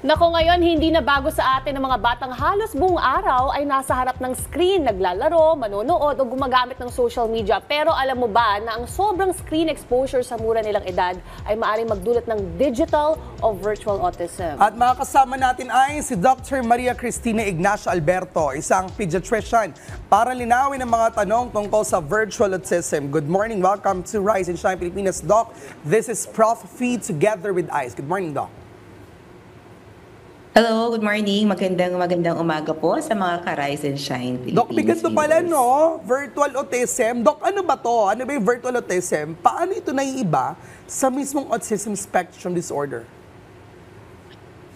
Naku, ngayon hindi na bago sa atin ng mga batang halos buong araw ay nasa harap ng screen, naglalaro, manonood o gumagamit ng social media. Pero alam mo ba na ang sobrang screen exposure sa mura nilang edad ay maaaring magdulot ng digital o virtual autism? At makakasama natin ay si Dr. Maria Cristina Ignacio Alberto, isang pediatrician, para linawin ang mga tanong tungkol sa virtual autism. Good morning, welcome to Rise and Shine Pilipinas, Doc. This is Prof. Fee together with ICE. Good morning, Doc. Hello, good morning. Magandang umaga po sa mga ka-Rise and Shine Philippines. Doc, bigat to pala, no? Virtual autism. Doc, ano ba to? Ano ba yung virtual autism? Paano ito naiiba sa mismong autism spectrum disorder?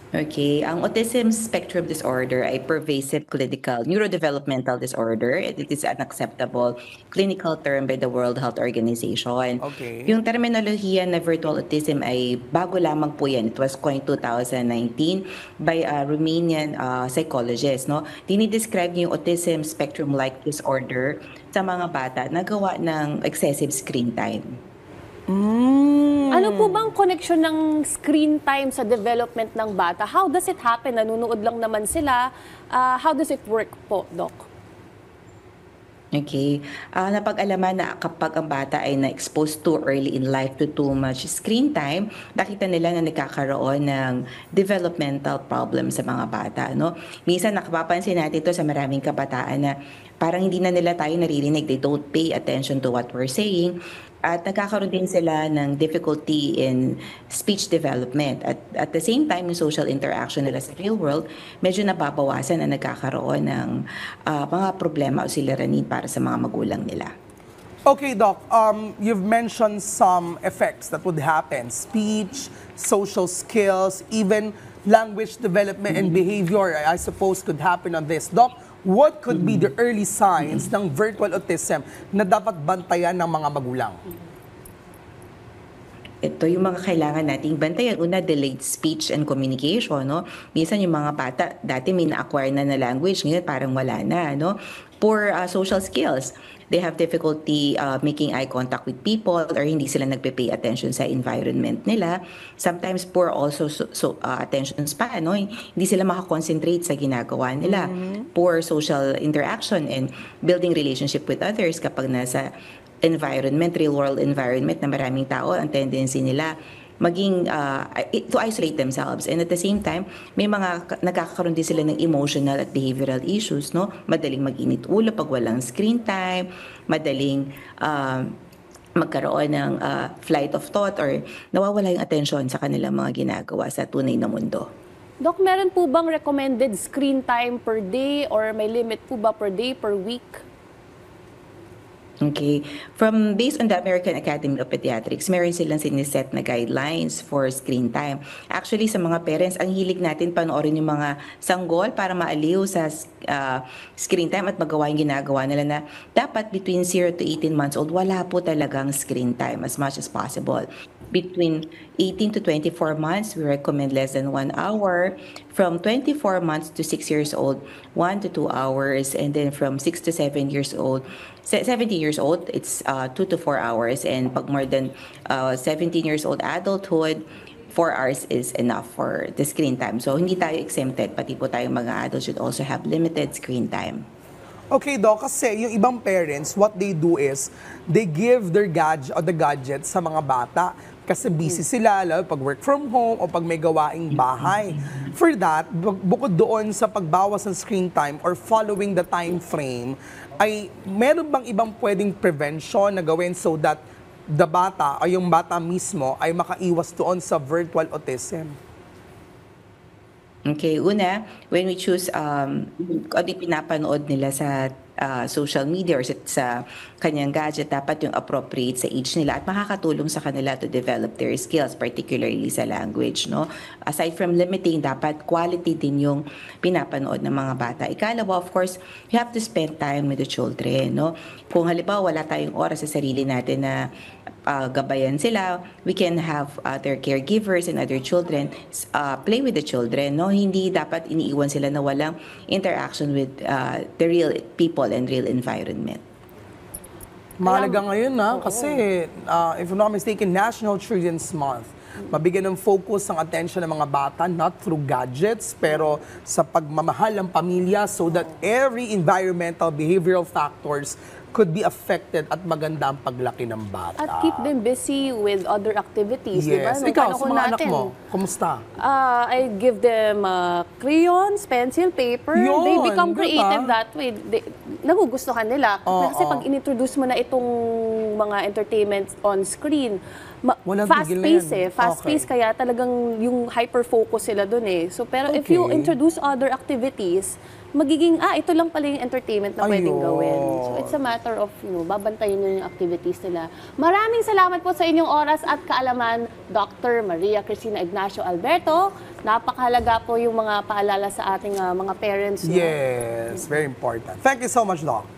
Okay, ang autism spectrum disorder ay pervasive clinical neurodevelopmental disorder. It is an acceptable clinical term by the World Health Organization. Okay. Yung terminolohiya na virtual autism ay bago lamang po yan. It was coined 2019 by a Romanian psychologist. No? Dinidescribe niya yung autism spectrum-like disorder sa mga bata na gawa ng excessive screen time. Ano po bang connection ng screen time sa development ng bata? How does it happen? Nanonood lang naman sila. How does it work po, Doc? Okay. Napag-alaman na kapag ang bata ay na-expose too early in life to too much screen time, nakita nila na nagkakaroon ng developmental problem sa mga bata. No? Minsan nakapapansin natin ito sa maraming kabataan na parang hindi na nila tayo naririnig. They don't pay attention to what we're saying. At nagkakaroon din sila ng difficulty in speech development. At the same time, yung social interaction nila sa real world, medyo nababawasan na nagkakaroon ng mga problema o siliranin para sa mga magulang nila. Okay, Doc. You've mentioned some effects that would happen. Speech, social skills, even language development and behavior, I suppose, could happen on this. Doc, what could be the early signs ng virtual autism na dapat bantayan ng mga magulang? Ito yung mga kailangan nating bantayan. Una, delayed speech and communication. No? Minsan yung mga bata, dati may na-acquire na language, ngayon parang wala na. No? Poor social skills. They have difficulty making eye contact with people or hindi sila nagpe-pay attention sa environment nila. Sometimes poor also attention span. No? Hindi sila makakonsentrate sa ginagawa nila. Poor social interaction and building relationship with others kapag nasa environment, real world environment na maraming tao, ang tendency nila maging to isolate themselves, and at the same time may mga nagkakaroon din sila ng emotional at behavioral issues, no? Madaling mag-init ulo pag walang screen time, madaling magkaroon ng flight of thought or nawawala yung attention sa kanilang mga ginagawa sa tunay na mundo. Doc, meron po bang recommended screen time per day or may limit po ba per day, per week? Okay. Based on the American Academy of Pediatrics, meron silang siniset na guidelines for screen time. Actually, sa mga parents, ang hilig natin panoorin yung mga sanggol para maaliw sa screen time at magawa yung ginagawa nila na dapat between 0 to 18 months old, wala po talagang screen time as much as possible. Between 18 to 24 months, we recommend less than 1 hour. From 24 months to 6 years old, 1 to 2 hours. And then from 6 to 7 years old, 17 years old, it's 2 to 4 hours. And pag more than 17 years old adulthood, 4 hours is enough for the screen time. So hindi tayo exempted, pati po tayo mga adults should also have limited screen time. Okay, Doc, kasi yung ibang parents, what they do is, they give their gadget sa mga bata kasi busy sila, lalo pag work from home o pag may gawaing bahay. For that, bukod doon sa pagbawas ng screen time or following the time frame, ay meron bang ibang pwedeng prevention na gawin so that the bata o yung bata mismo ay makaiwas doon sa virtual autism? Okay, una, when we choose ano yung pinapanood nila sa social media or sa kanyang gadget, dapat yung appropriate sa age nila at makakatulong sa kanila to develop their skills, particularly sa language. No? Aside from limiting, dapat quality din yung pinapanood ng mga bata. Ikalawa, of course, you have to spend time with the children. No? Kung halimbawa wala tayong oras sa sarili natin na gabayan sila, we can have their caregivers and other children play with the children. No? Hindi dapat iniiwan sila na walang interaction with the real people and real environment. Mahalaga ngayon kasi if I'm not mistaken, National Children's Month. mabigyan ng focus ang attention ng mga bata, not through gadgets, pero sa pagmamahal ng pamilya so that every environmental, behavioral factors could be affected at maganda ang paglaki ng bata. At keep them busy with other activities, di ba? Yes. Nung Ikaw, sa panahon mga anak natin, mo, kumusta? I give them crayons, pencil, paper. Yun, They become diba? creative that way. Nagugustuhan nila. Oo. Kasi pag inintroduce mo na itong mga entertainment on screen, Walang fast-paced tigil na yan. Fast-paced Okay. kaya talagang yung hyper-focus sila dun eh. So, pero if you Okay. introduce other activities, magiging, ito lang pala yung entertainment na pwedeng Ayun. gawin. So, it's a matter of, babantayin nyo yung activities nila. Maraming salamat po sa inyong oras at kaalaman, Dr. Maria Cristina Ignacio Alberto. Napakahalaga po yung mga paalala sa ating mga parents. No? Yes, very important. Thank you so much, Doc.